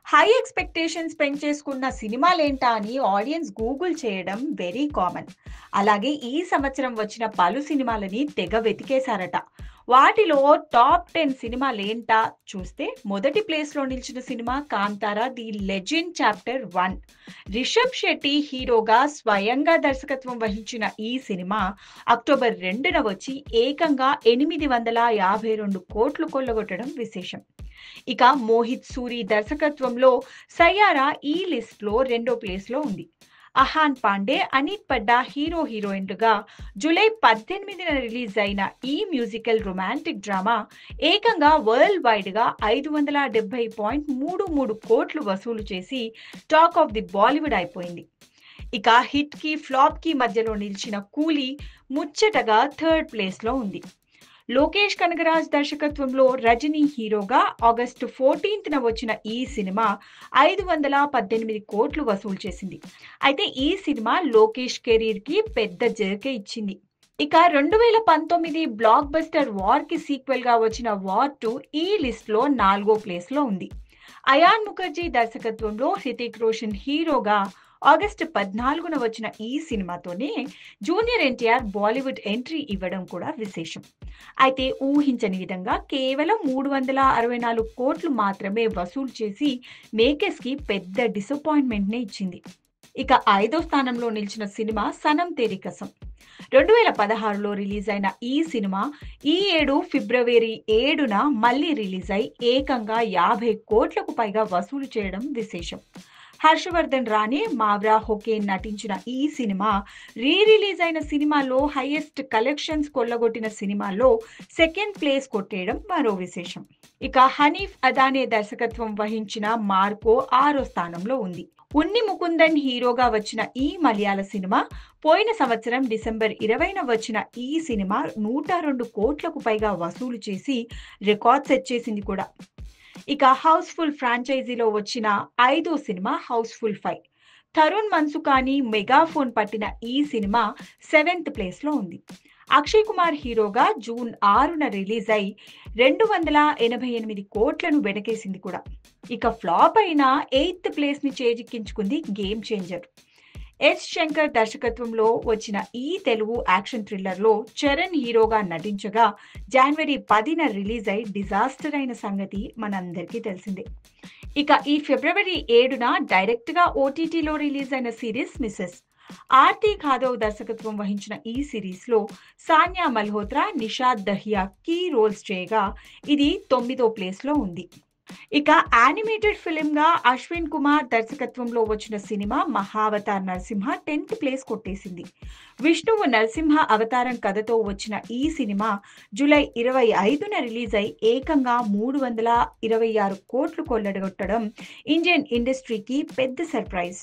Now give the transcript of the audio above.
High expectations పెంచేసుకున్న సినిమాలేంటా అని audience Google చేయడం very common. అలాగే ఈ సంవత్సరం వచ్చిన పలు సినిమాలని తెగ వెతికేశారట. వాటిలో టాప్ 10 సినిమాలేంటా చూస్తే మొదటి ప్లేస్‌లో నిలిచిన సినిమా 'Kantara the legend chapter 1'. Rishab Shetty హీరోగా స్వయంగా దర్శకత్వం వహించిన ఈ సినిమా అక్టోబర్ 2న వచ్చి ఏకంగా 852 కోట్లు కొల్లగొట్టడం విశేషం. ఇక మోహిత్ సూరి దర్శకత్వంలో 'సయ్యారా' ఈ లిస్ట్‌లో రెండో ప్లేస్‌లో ఉంది. అహాన్ పాండే, అనీత్ పడ్డా హీరోయిన్లుగా జూలై 18న రిలీజ్ అయిన ఈ మ్యూజికల్ రొమాంటిక్ డ్రామా ఏకంగా వరల్డ్ వైడ్‌గా 570.33 కోట్లు వసూలు చేసి టాక్ ఆఫ్ ది బాలీవుడ్ అయిపోయింది. ఇక హిట్‌కి, ఫ్లాప్‌కి మధ్యలో నిలిచిన 'కూలీ' ముచ్చటగా థర్డ్ ప్లేస్‌లో ఉంది. లోకేష్ కనగరాజ్ దర్శకత్వంలో రజనీ హీరోగా ఆగస్టు 14న వచ్చిన ఈ సినిమా 518 కోట్లు వసూలు చేసింది. అయితే ఈ సినిమా లోకేష్ కెరీర్ కి పెద్ద జర్కే ఇచ్చింది. ఇక 2019 బ్లాక్ బస్టర్ వార్ కి సీక్వెల్ గా వచ్చిన వార్ 2 ఈ లిస్ట్ లో 4వ ప్లేస్ లో ఉంది. అయాన్ ముఖర్జీ దర్శకత్వంలో హృతిక్ రోషన్ హీరోగా ఆగస్టు 14న వచ్చిన ఈ సినిమాతోనే జూనియర్ ఎన్టీఆర్ బాలీవుడ్ ఎంట్రీ ఇవ్వడం కూడా విశేషం. అయితే ఊహించని విధంగా కేవలం 364 కోట్లు మాత్రమే వసూలు చేసి మేకర్స్ కి పెద్ద డిసప్పాయింట్మెంట్ నే ఇచ్చింది. ఇక 5వ స్థానంలో నిలిచిన సినిమా 'సనం తేరీ కసం'. 2016లో రిలీజ్ అయిన ఈ సినిమా ఈ ఏడు ఫిబ్రవరి 7న మళ్ళీ రిలీజ్ అయి ఏకంగా 50 కోట్లకు పైగా వసూలు చేయడం విశేషం. హర్షవర్ధన్ రాణే, మావ్రా హోకేన్ నటించిన ఈ సినిమా రిలీజ్ అయిన సినిమాలో హైయెస్ట్ కలెక్షన్స్ కొల్లగొట్టిన సినిమాలో సెకండ్ ప్లేస్ కొట్టేయడం మరో విశేషం. ఇక హనీఫ్ అదానే దర్శకత్వం వహించిన 'మార్కో' 6వ స్థానంలో ఉంది. ఉన్ని ముకుందన్ హీరోగా వచ్చిన ఈ మలయాళ సినిమా పోయిన సంవత్సరం డిసెంబర్ 20న వచ్చిన ఈ సినిమా 102 కోట్లకు పైగా వసూలు చేసి రికార్డ్ సెట్ చేసింది కూడా. ఇక హౌస్ఫుల్ ఫ్రాంచైజీలో వచ్చిన 5వ సినిమా 'హౌస్ఫుల్ 5'. తరుణ్ మన్సుఖాని మెగాఫోన్ పట్టిన ఈ సినిమా 7th ప్లేస్‌లో ఉంది. అక్షయ్ కుమార్ హీరోగా జూన్ 6న రిలీజ్ అయి 288 కోట్లను వెనకేసింది కూడా. ఇక ఫ్లాప్ అయిన 8th ప్లేస్ ని చేజిక్కించుకుంది 'గేమ్ చేంజర్'. ఎస్ శంకర్ దర్శకత్వంలో వచ్చిన ఈ తెలుగు యాక్షన్ థ్రిల్లర్లో చరణ్ హీరోగా నటించగా జనవరి 10న రిలీజ్ అయి డిజాస్టర్ అయిన సంగతి మనందరికీ తెలిసిందే. ఇక ఈ ఫిబ్రవరి 7న డైరెక్ట్ గా ఓటీటీలో రిలీజ్ అయిన సిరీస్ 'మిసెస్'. ఆర్తి ఖాదవ్ దర్శకత్వం వహించిన ఈ సిరీస్ లో సానియా మల్హోత్రా, నిషాద్ దహియా కీ రోల్స్ చేయగా ఇది 9వ ప్లేస్ లో ఉంది. ఇక యానిమేటెడ్ ఫిల్మ్ గా అశ్విన్ కుమార్ దర్శకత్వంలో వచ్చిన cinema 'Mahavatar Narasimha' 10th place కొట్టేసింది. విష్ణువు నరసింహ అవతారం కథతో వచ్చిన ఈ సినిమా జూలై 25న రిలీజ్ అయి ఏకంగా 326 కోట్లు కొల్లగొట్టడం ఇండియన్ ఇండస్ట్రీకి పెద్ద సర్ప్రైజ్.